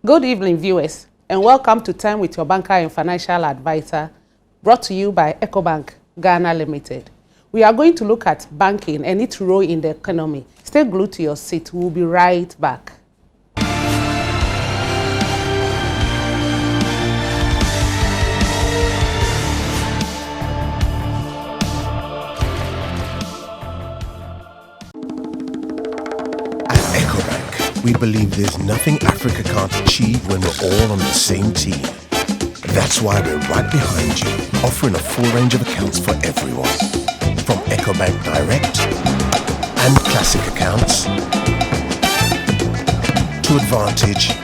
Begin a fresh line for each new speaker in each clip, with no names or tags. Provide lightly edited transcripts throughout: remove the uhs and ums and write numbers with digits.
Good evening, viewers, and welcome to Time with your Banker and Financial Advisor, brought to you by Ecobank Ghana Limited. We are going to look at banking and its role in the economy. Stay glued to your seat. We'll be right back.
We believe there's nothing Africa can't achieve when we're all on the same team. That's why we're right behind you, offering a full range of accounts for everyone. From Ecobank Direct and Classic accounts to Advantage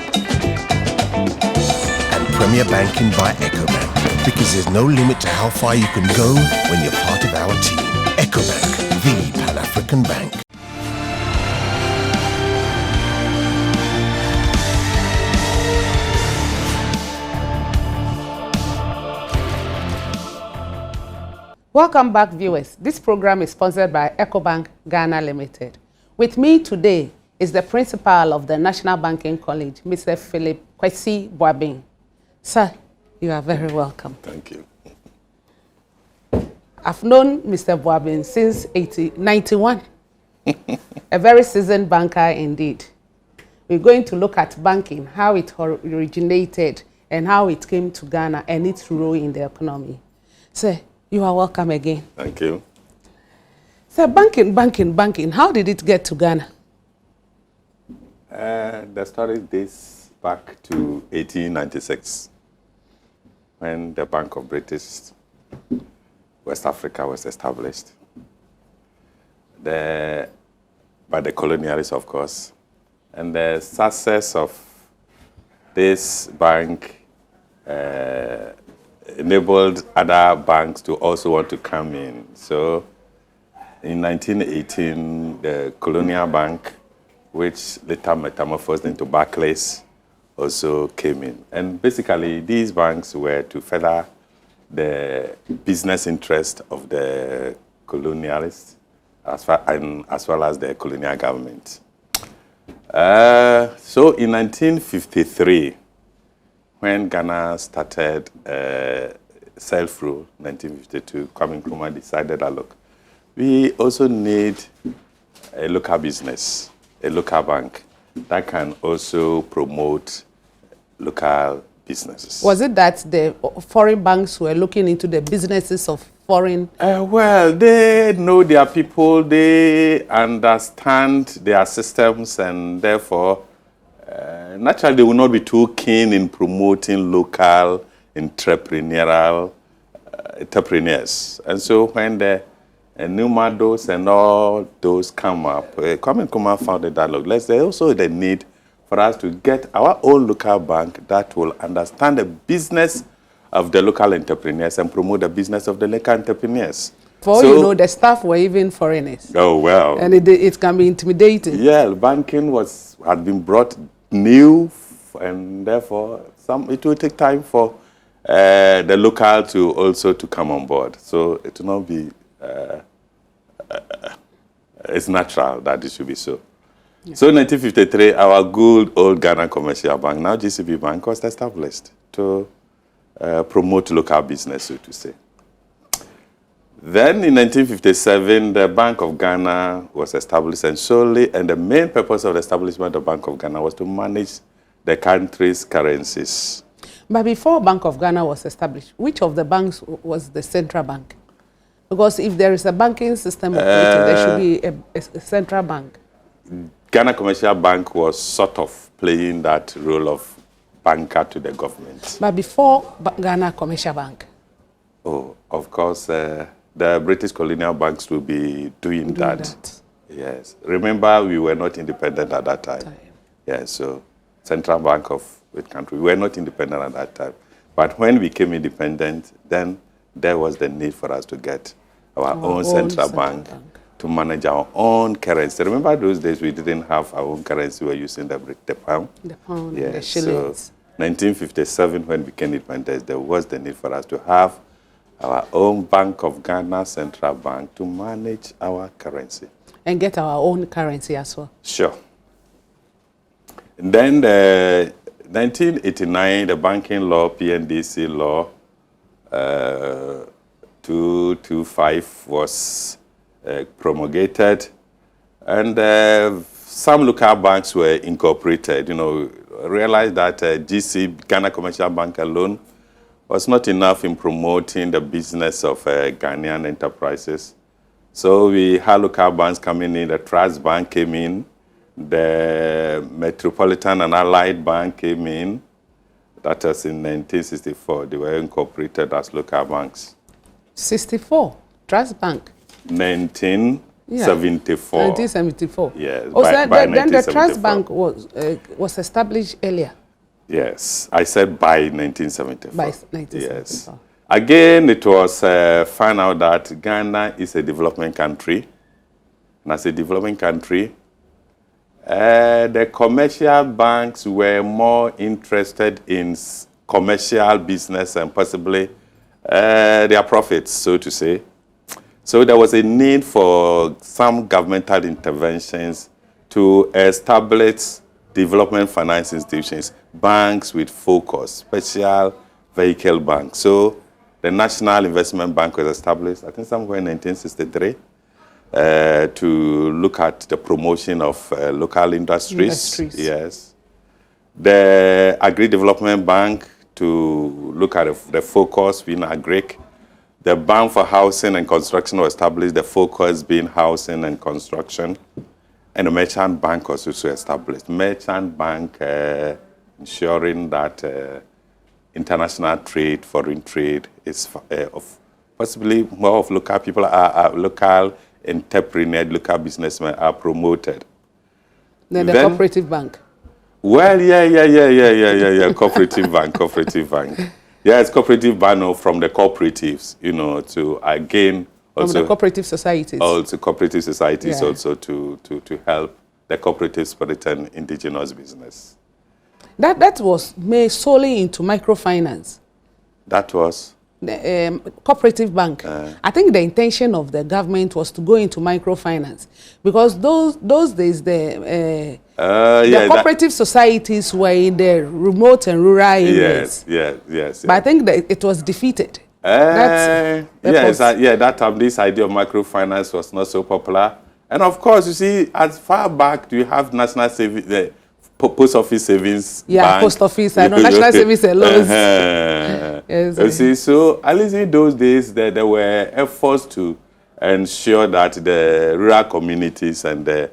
and Premier Banking by Ecobank. Because there's no limit to how far you can go when you're part of our team. Ecobank, the Pan-African bank.
Welcome back, viewers. This program is sponsored by Ecobank Ghana Limited. With me today is the principal of the National Banking College, Mr. Philip Kwesi Boabin. Sir, you are very welcome.
Thank you.
I've known Mr. Boabin since 1991. A very seasoned banker indeed. We're going to look at banking, how it originated and how it came to Ghana and its role in the economy. Sir, you are welcome again.
Thank you.
So banking, how did it get to Ghana?
The story dates back to 1896 when the Bank of British West Africa was established. By the colonialists, of course. And the success of this bank enabled other banks to also want to come in. So in 1918, the Colonial Bank, which later metamorphosed into Barclays, also came in. And basically, these banks were to further the business interest of the colonialists as well as the colonial government. So in 1953, when Ghana started self-rule, 1952, Kwame Nkrumah decided that, look, we also need a local business, a local bank that can also promote local businesses.
Was it that the foreign banks were looking into the businesses of foreign?
Well, they know their people, they understand their systems, and therefore, naturally, they will not be too keen in promoting local entrepreneurs. And so when the Numados and all those come up, Kwame Nkrumah found that, look, there's also the need for us to get our own local bank that will understand the business of the local entrepreneurs and promote the business of the local entrepreneurs.
The staff were even foreigners.
Oh, well.
And it can be intimidating.
Yeah, banking had been brought new, and therefore it will take time for the local to also to come on board. So it will not be, it's natural that it should be so. Yeah. So in 1953, our good old Ghana Commercial Bank, now GCB Bank, was established to promote local business, so to say. Then in 1957, the Bank of Ghana was established, and the main purpose of the establishment of Bank of Ghana was to manage the country's currencies.
But before Bank of Ghana was established, which of the banks was the central bank? Because if there is a banking system operating, there should be a central bank.
Ghana Commercial Bank was sort of playing that role of banker to the government.
But before Ghana Commercial Bank?
Oh, of course, the British colonial banks will be doing that. Yes. Remember, we were not independent at that time. Yeah, so Central Bank of the country, we were not independent at that time. But when we became independent, then there was the need for us to get our own central bank to manage our own currency. Remember those days we didn't have our own currency, we were using the pound.
The pound,
yeah,
the shillings.
So 1957, when we became independent, there was the need for us to have our own Bank of Ghana Central Bank to manage our currency.
And get our own currency as well.
Sure. And then 1989, the banking law, PNDC law, 225 was promulgated, and some local banks were incorporated. Realized that GC, Ghana Commercial Bank alone, was not enough in promoting the business of Ghanaian enterprises. So we had local banks coming in. The Trust Bank came in. The Metropolitan and Allied Bank came in. That was in 1964. They were incorporated as local banks.
64, Trust Bank.
1974.
1974.
Yes.
Oh, so
by
then the Trust
1974.
Bank was established earlier.
Yes, I said by 1974.
By 1974.
Yes. Again, it was found out that Ghana is a development country. And as a developing country, the commercial banks were more interested in commercial business and possibly their profits, so to say. So there was a need for some governmental interventions to establish development finance institutions, banks with focus, special vehicle banks. So the National Investment Bank was established, I think somewhere in 1963, to look at the promotion of local industries. Yes. The Agri Development Bank to look at the focus being agric. The Bank for Housing and Construction was established, the focus being housing and construction. And the Merchant Bank was also established. Merchant Bank ensuring that international trade, foreign trade is of possibly more of local people, local entrepreneurs, local businessmen are promoted.
Then the Cooperative Bank.
Well, yeah. Cooperative bank. Yes, cooperative bank from the cooperatives, to again also
from the cooperative societies.
Also cooperative societies
Yeah.
also to help the cooperative spirit and indigenous business.
That was made solely into microfinance.
That was
The Cooperative Bank. I think the intention of the government was to go into microfinance because those days the cooperative societies were in the remote and rural areas.
Yes.
But I think that it was defeated.
That time this idea of microfinance was not so popular. And of course, you see, as far back, do you have National Savings, Post Office Savings Bank?
Post office. I know National Savings and Loans.
Yes, you see, so at least in those days, there were efforts to ensure that the rural communities and the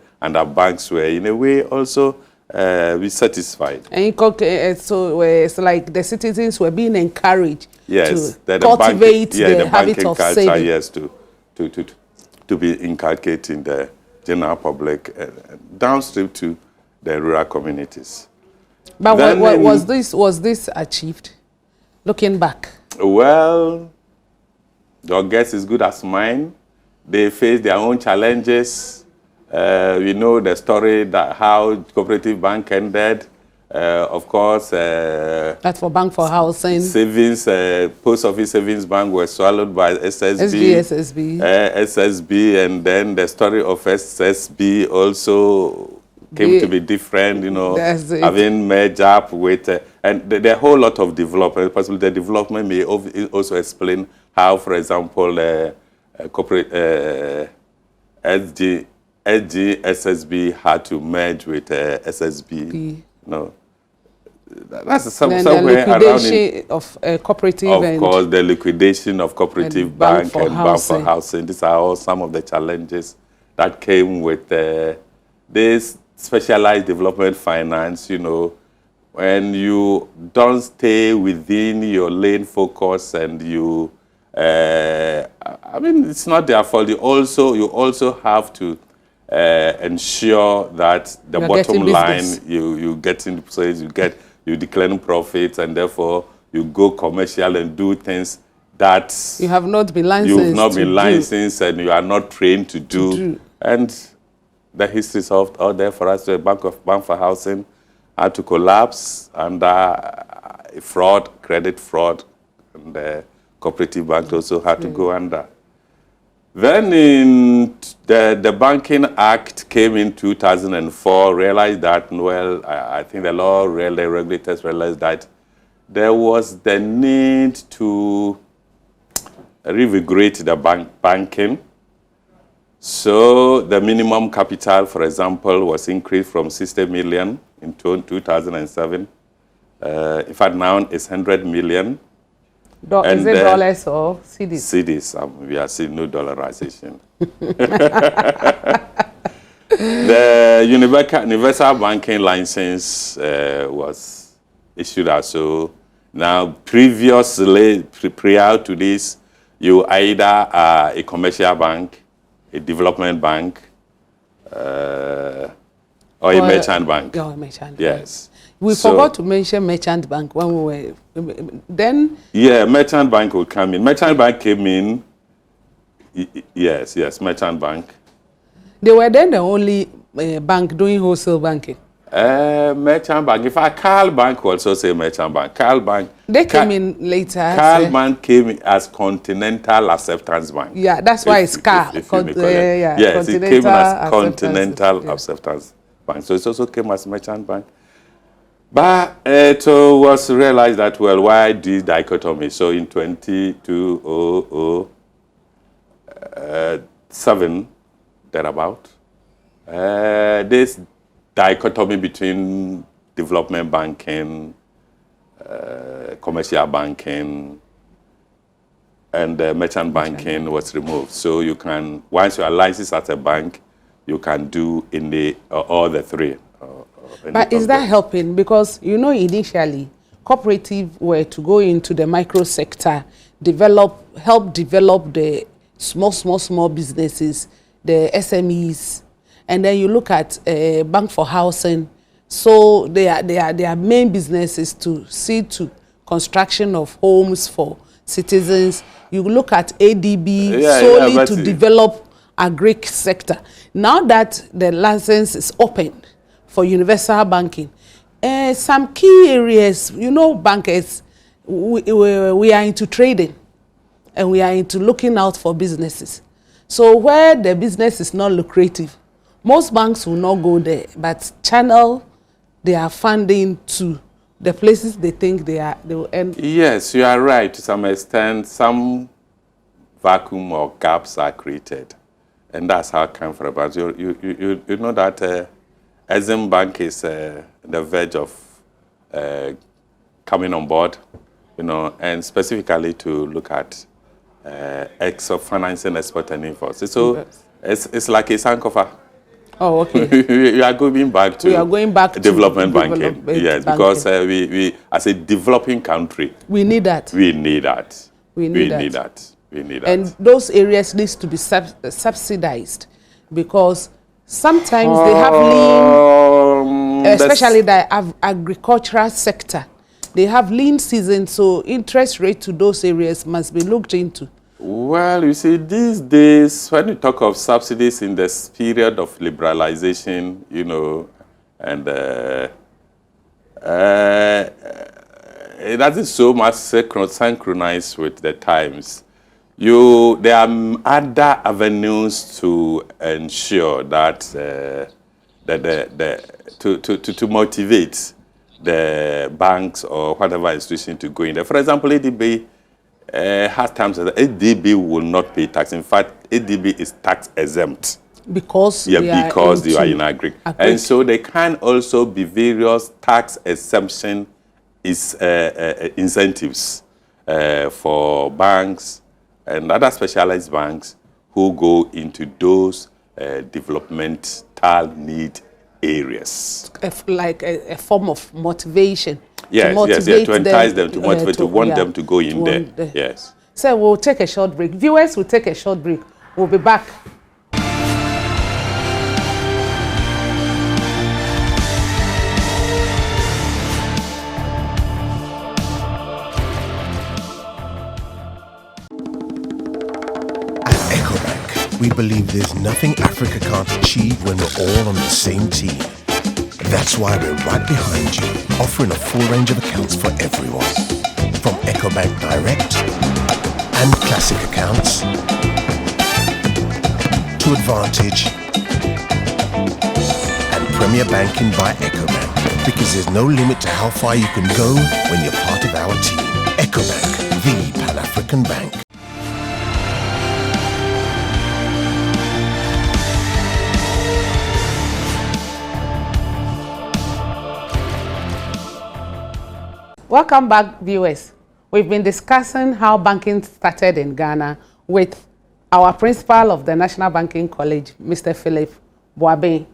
banks were, in a way, also be satisfied.
And so it's like the citizens were being encouraged
to
cultivate the habit of
culture,
saving.
yes, to be inculcating the general public downstream to the rural communities.
But was this achieved? Looking back.
Well, your guess is good as mine. They face their own challenges. We know the story that how Cooperative Bank ended. Of course,
that's for Bank for Housing.
Savings, Post Office Savings Bank was swallowed by SSB, and then the story of SSB also came to be different, having merged up with, and the whole lot of development, possibly the development may also explain how, for example, corporate SSB had to merge with SSB. That's somewhere
the liquidation of cooperative.
Of course, the liquidation of Cooperative Bank and Bank for Housing. These are all some of the challenges that came with this specialized development finance. When you don't stay within your lane focus and you, it's not their fault. You also have to ensure that the bottom line you get in place, you declaring profits, and therefore you go commercial and do things that
you have not been licensed,
and you are not trained to do. And the history is out there for us. The Bank for Housing had to collapse under credit fraud, and the Cooperative Bank also had to go under. Then in the Banking Act came in 2004, realized that, well, I think the regulators realized that there was the need to revigorate the banking. So the minimum capital, for example, was increased from 60 million in 2007. In fact, now it's 100 million.
Is it dollars or cedis?
Cedis. We are seeing no dollarization. The universal banking license was issued also. Now, previously, prior to this, you either a commercial bank, a development bank, or a merchant bank.
Oh, a merchant
yes.
Bank. We forgot to mention merchant bank when we were, then?
Yeah, merchant bank will come in. Merchant bank came in, yes, merchant bank.
They were then the only bank doing wholesale banking.
Merchant bank. In fact, Carl Bank also say merchant bank. Carl Bank.
They came in later.
Carl Bank came in as Continental Acceptance Bank.
Yeah, that's why it's Carl.
Yes, it came as Continental Acceptance Bank. So it also came as merchant bank. But it was realized that, well, why this dichotomy? So in 2007, thereabout, this dichotomy between development banking, commercial banking, and merchant banking was removed. So you can, once you are licensed as a bank, you can do all the three.
But is that helping? Because, you know, initially, cooperative were to go into the micro sector, help develop the small businesses, the SMEs, and then you look at Bank for Housing. So their main business is to see to construction of homes for citizens. You look at ADB solely to develop agri sector. Now that the license is open for universal banking, some key areas, you know, bankers, we are into trading and we are into looking out for businesses. So where the business is not lucrative, most banks will not go there, but channel their funding to the places they think they will end. Yes,
you are right. To some extent, some vacuum or gaps are created, and that's how it comes from. But you know that Exim Bank is on the verge of coming on board, you know, and specifically to look at financing, export and import. So it's like a sankofa.
Oh, okay.
We are going back to development banking. Yes, because we as a developing country,
we need that.
We need that.
And those areas needs to be subsidized, because sometimes they have lean, especially the agricultural sector. They have lean season, so interest rate to those areas must be looked into.
Well, you see, these days, when you talk of subsidies in this period of liberalization, you know, and it doesn't so much synchronize with the times. There are other avenues to ensure that to motivate the banks or whatever institution to go in there. For example, ADB has times that ADB will not pay tax. In fact, ADB is tax exempt.
Because
you are in agri. And so there can also be various tax exemption incentives for banks and other specialized banks who go into those developmental need areas.
Like a form of motivation.
Yes, to entice them, to motivate, to want them to go in there. Yes.
So we'll take a short break. Viewers will take a short break. We'll be back.
At EcoBank, we believe there's nothing Africa can't achieve when we're all on the same team. That's why we're right behind you, offering a full range of accounts for everyone. From EcoBank Direct and Classic accounts to Advantage, and Premier Banking by EcoBank. Because there's no limit to how far you can go when you're part of our team. EcoBank, the Pan-African bank.
Welcome back, viewers. We've been discussing how banking started in Ghana with our principal of the National Banking College, Mr. Philip Boaben.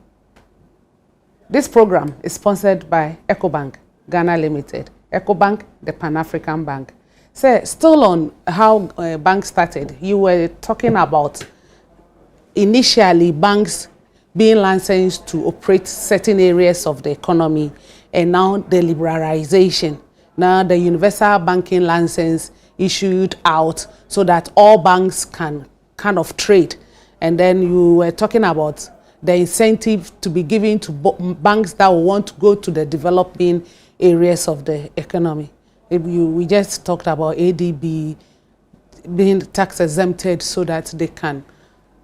This program is sponsored by EcoBank Ghana Limited. EcoBank, the Pan-African bank. So, still on how bank started, you were talking about initially banks being licensed to operate certain areas of the economy, and now the liberalization. Now the universal banking license issued out so that all banks can kind of trade. And then you were talking about the incentive to be given to banks that will want to go to the developing areas of the economy. We just talked about ADB being tax exempted so that they can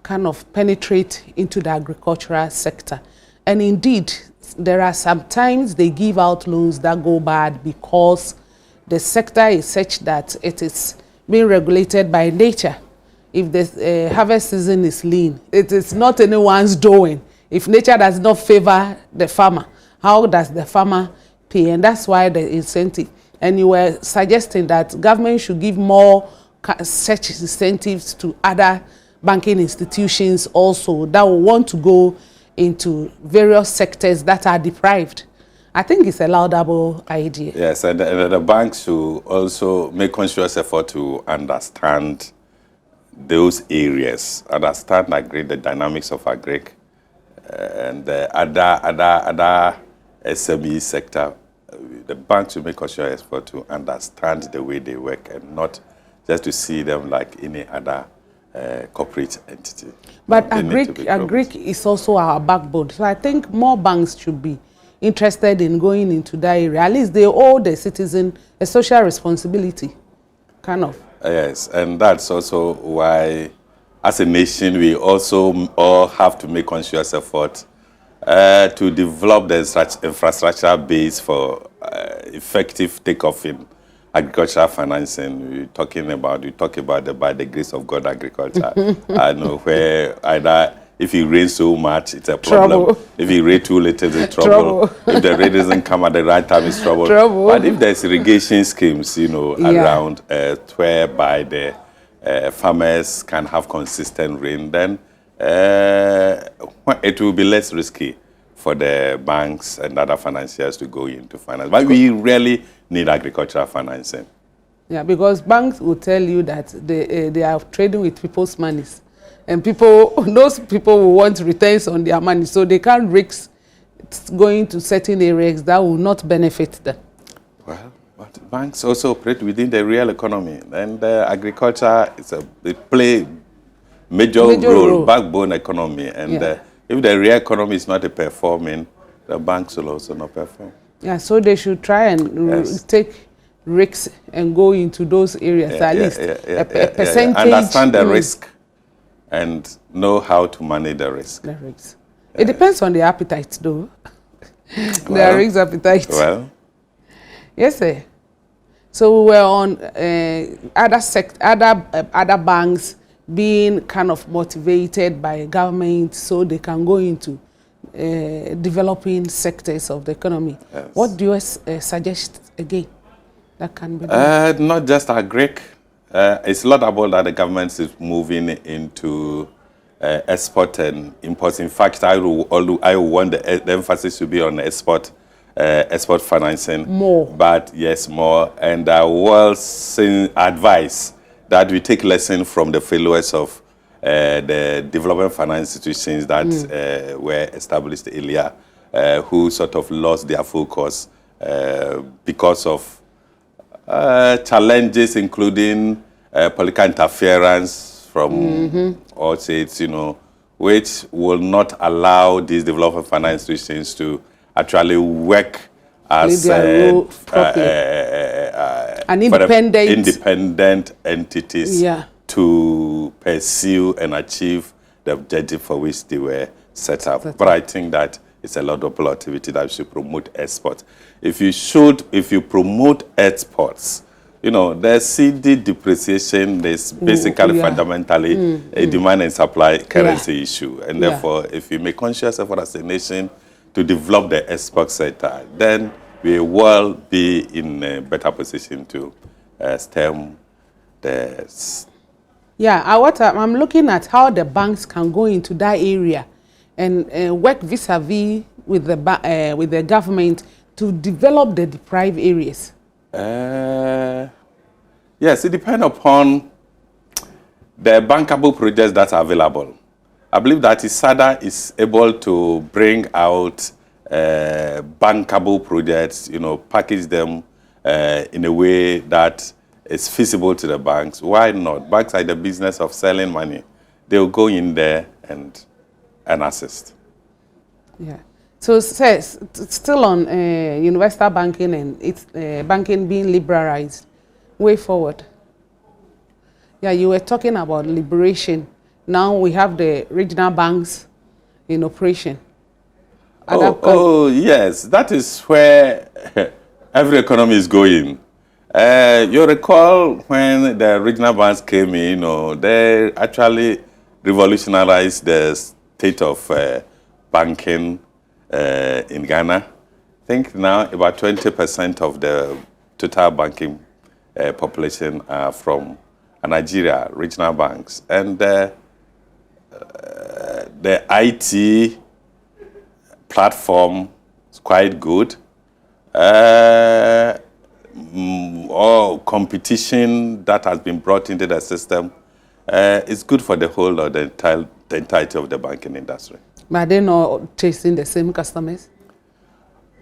kind of penetrate into the agricultural sector. And indeed, there are sometimes they give out loans that go bad because the sector is such that it is being regulated by nature. If the harvest season is lean, it is not anyone's doing. If nature does not favor the farmer, how does the farmer pay? And that's why the incentive. And you were suggesting that government should give more such incentives to other banking institutions also that will want to go into various sectors that are deprived. I think it's a laudable idea.
Yes, and the banks should also make conscious effort to understand those areas, understand the dynamics of agric and the other SME sector. The banks should make conscious effort to understand the way they work and not just to see them like any other corporate entity.
But agric is also our backbone. So I think more banks should be interested in going into that area. At least they owe the citizen a social responsibility, kind of.
Yes, and that's also why, as a nation, we also all have to make conscious effort to develop the infrastructure base for effective takeoff in agricultural financing. We talk about by the grace of God agriculture. I know where either if it rains so much, it's a problem.
Trouble.
If it rains too little, it's trouble. If the rain doesn't come at the right time, it's trouble. But if there's irrigation schemes, around whereby the farmers can have consistent rain, then it will be less risky for the banks and other financiers to go into finance. But we really need agricultural financing.
Yeah, because banks will tell you that they are trading with people's monies. And those people will want returns on their money, so they can't risk going to certain areas that will not benefit them.
Well, but banks also operate within the real economy, and agriculture they play major role, backbone economy. And if the real economy is not performing, the banks will also not perform. Yeah,
so they should try and take risks and go into those areas at least. A percentage.
Understand the risk and know how to manage the risk.
It depends on the appetite, though. The risk appetite.
Well.
Yes, sir. So we were on other banks being kind of motivated by government so they can go into developing sectors of the economy. Yes. What do you suggest again that can be done?
Not just agric. It's a lot about that the government is moving into export and import. In fact, I want the emphasis to be on export financing.
More.
But yes, more. And I will advise that we take lesson from the failures of the development finance institutions that were established earlier, who sort of lost their focus because of challenges, including political interference from all states, which will not allow these development finance institutions to actually work as independent entities to pursue and achieve the objective for which they were set up. But I think that it's a lot of activity that should promote exports. If you promote exports, there's CD depreciation, there's basically fundamentally a demand and supply currency issue. And therefore, if we make conscious effort as a nation to develop the export sector, then we will be in a better position to stem the...
Yeah, I'm looking at how the banks can go into that area and work vis-a-vis with the government to develop the deprived areas.
Yes, it depends upon the bankable projects that are available. I believe that ISADA is able to bring out bankable projects, package them in a way that is feasible to the banks. Why not? Banks are in the business of selling money. They'll go in there and assist.
Yeah. So says still on universal banking and it's banking being liberalized. Way forward. Yeah, you were talking about liberation. Now we have the regional banks in operation.
Yes, that is where every economy is going. You recall when the regional banks came in, they actually revolutionized the state of banking in Ghana. I think now about 20% of the total banking population are from Nigeria, regional banks. And the IT platform is quite good. Competition that has been brought into the system is good for the whole of the entirety of the banking industry.
But they're not chasing the same customers?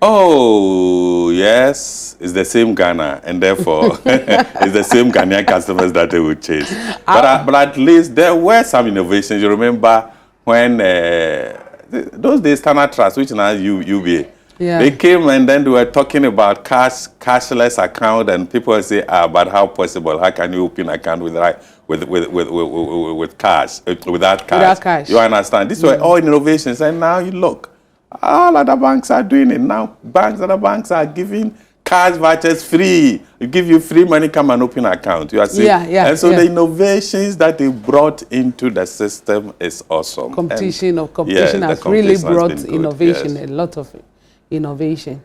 Oh, yes, it's the same Ghana, and therefore it's the same Ghanaian customers that they will chase. But at least there were some innovations. You remember when those days Standard Trust, which now UBA, they came and then they were talking about cashless account, and people would say, but how possible? How can you open an account with cash, without cash? You understand? These were all innovations, and now you look. All other banks are doing it now. Other banks are giving cash vouchers free. We give you free money, come and open an account. You are seeing? And so the innovations that they brought into the system is awesome.
Competition has really brought innovation, a lot of innovation.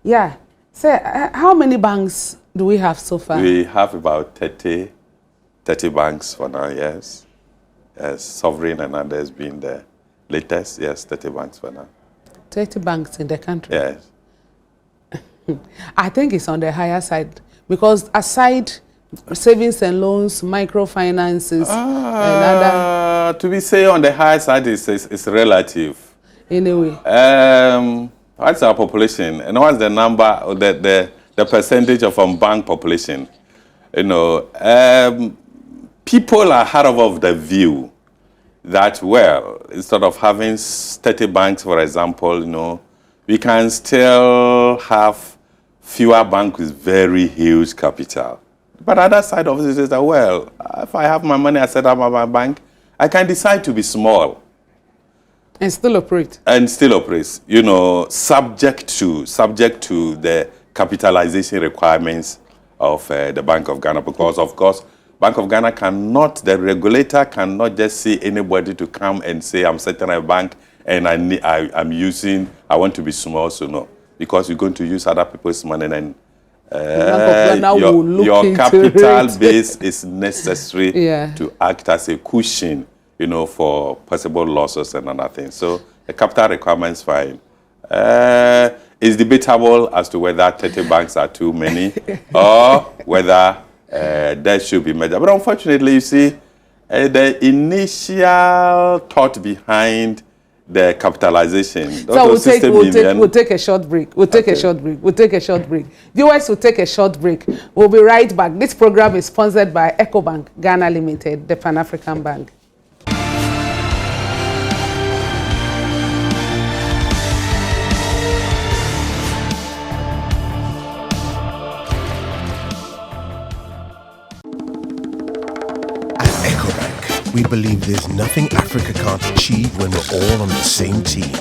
Yeah. So how many banks do we have so far?
We have about 30 banks for now, yes. Sovereign and others being the latest, yes, 30 banks for now.
30 banks in the country?
Yes.
I think it's on the higher side because aside savings and loans, microfinances, and other...
To be say on the higher side is relative.
In a way.
What's our population? And what's the number, the percentage of unbanked population? People are out of the view that, well, instead of having 30 banks, for example, we can still have fewer banks with very huge capital. But the other side of this is that, well, if I have my money, I set up my bank, I can decide to be small.
And still operate.
Subject to the capitalization requirements of the Bank of Ghana, because, of course, Bank of Ghana the regulator cannot just see anybody to come and say, I'm setting a bank and I want to be small, so no. Because you're going to use other people's money and your capital base is necessary to act as a cushion, for possible losses and other things. So the capital requirements fine. It's debatable as to whether 30 banks are too many or whether that should be measured. But unfortunately, you see, the initial thought behind the capitalization.
So we'll take a short break. We'll take a short break. Viewers will take a short break. We'll be right back. This program is sponsored by EcoBank Ghana Limited, the Pan-African Bank.
We We believe there's nothing Africa can't achieve when we're all on the same team.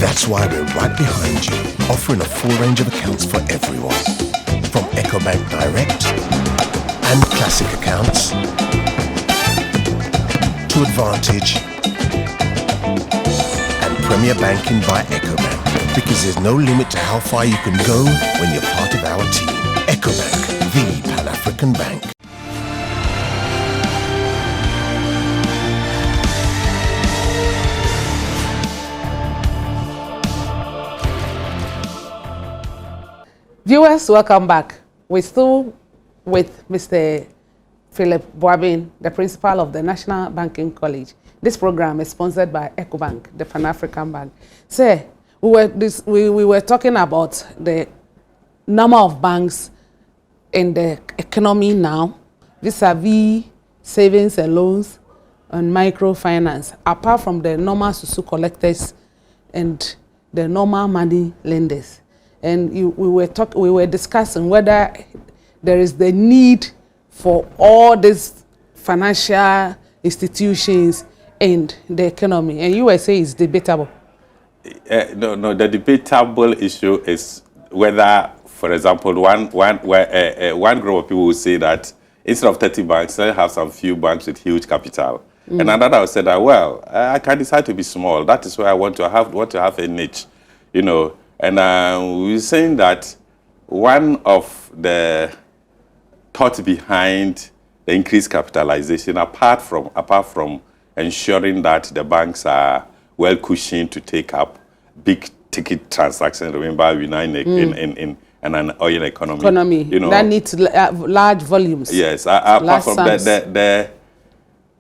That's why we're right behind you, offering a full range of accounts for everyone. From EcoBank Direct and Classic accounts to Advantage and Premier Banking by EcoBank. Because there's no limit to how far you can go when you're part of our team. EcoBank, the Pan-African bank.
Viewers, welcome back. We're still with Mr. Philip Boabin, the principal of the National Banking College. This program is sponsored by EcoBank, the Pan-African Bank. Sir, we were talking about the number of banks in the economy now, vis-a-vis savings and loans and microfinance, apart from the normal susu collectors and the normal money lenders. And we were discussing whether there is the need for all these financial institutions and the economy. And you were saying it's debatable.
No, the debatable issue is whether, for example, one group of people will say that instead of 30 banks, let's have some few banks with huge capital. And another will say that, well, I can decide to be small. That is why I want to have a niche, you know. And we're saying that one of the thoughts behind the increased capitalization, apart from ensuring that the banks are well cushioned to take up big ticket transactions. Remember, we're now in an oil economy. You know,
that needs large volumes.
Yes, apart from the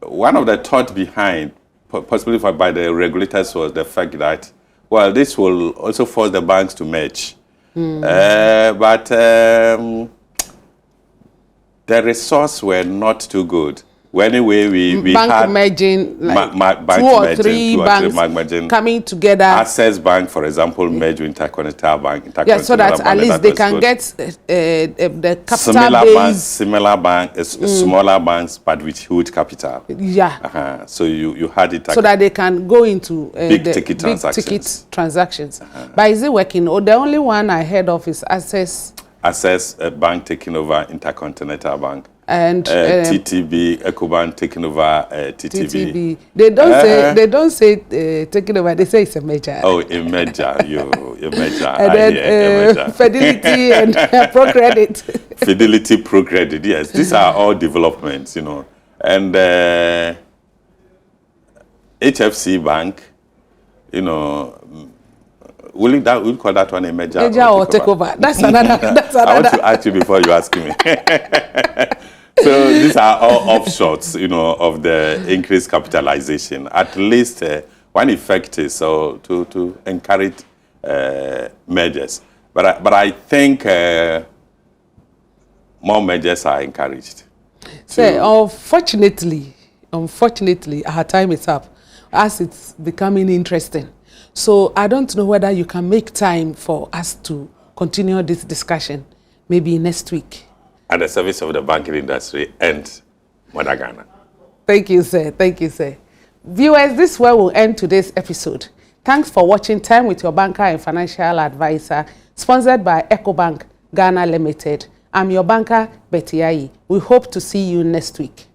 one of the thoughts behind, possibly by the regulators, was the fact that, well, this will also force the banks to merge. But the results were not too good. Well, anyway, we had
merging, like two or three banks coming together.
Access Bank, for example, merged with Intercontinental Bank.
Yeah, so that at least they can get the capital base.
Similar bank, smaller banks, but with huge capital.
Yeah.
So you had it.
So that they can go into
big ticket transactions.
But is it working? Oh, the only one I heard of is Access.
Access Bank taking over Intercontinental Bank.
And
TTB, EcoBank taking over TTB.
They don't say taking over. They say it's a merger.
Oh, a merger, a merger.
And then Fidelity and ProCredit.
Fidelity, ProCredit. Yes, these are all developments, you know. And HFC Bank, you know. We'll call that one a merger
or takeover. That's another.
I want to ask you before you ask me. So these are all offshoots, you know, of the increased capitalization. At least one effect is to encourage mergers. But I think more mergers are encouraged.
So unfortunately, our time is up, as it's becoming interesting. So I don't know whether you can make time for us to continue this discussion, maybe next week.
At the service of the banking industry and Mother Ghana.
Thank you, sir. Thank you, sir. Viewers, this is where we'll end today's episode. Thanks for watching Time with Your Banker and Financial Advisor, sponsored by EcoBank Ghana Limited. I'm your banker, Betty Ayi. We hope to see you next week.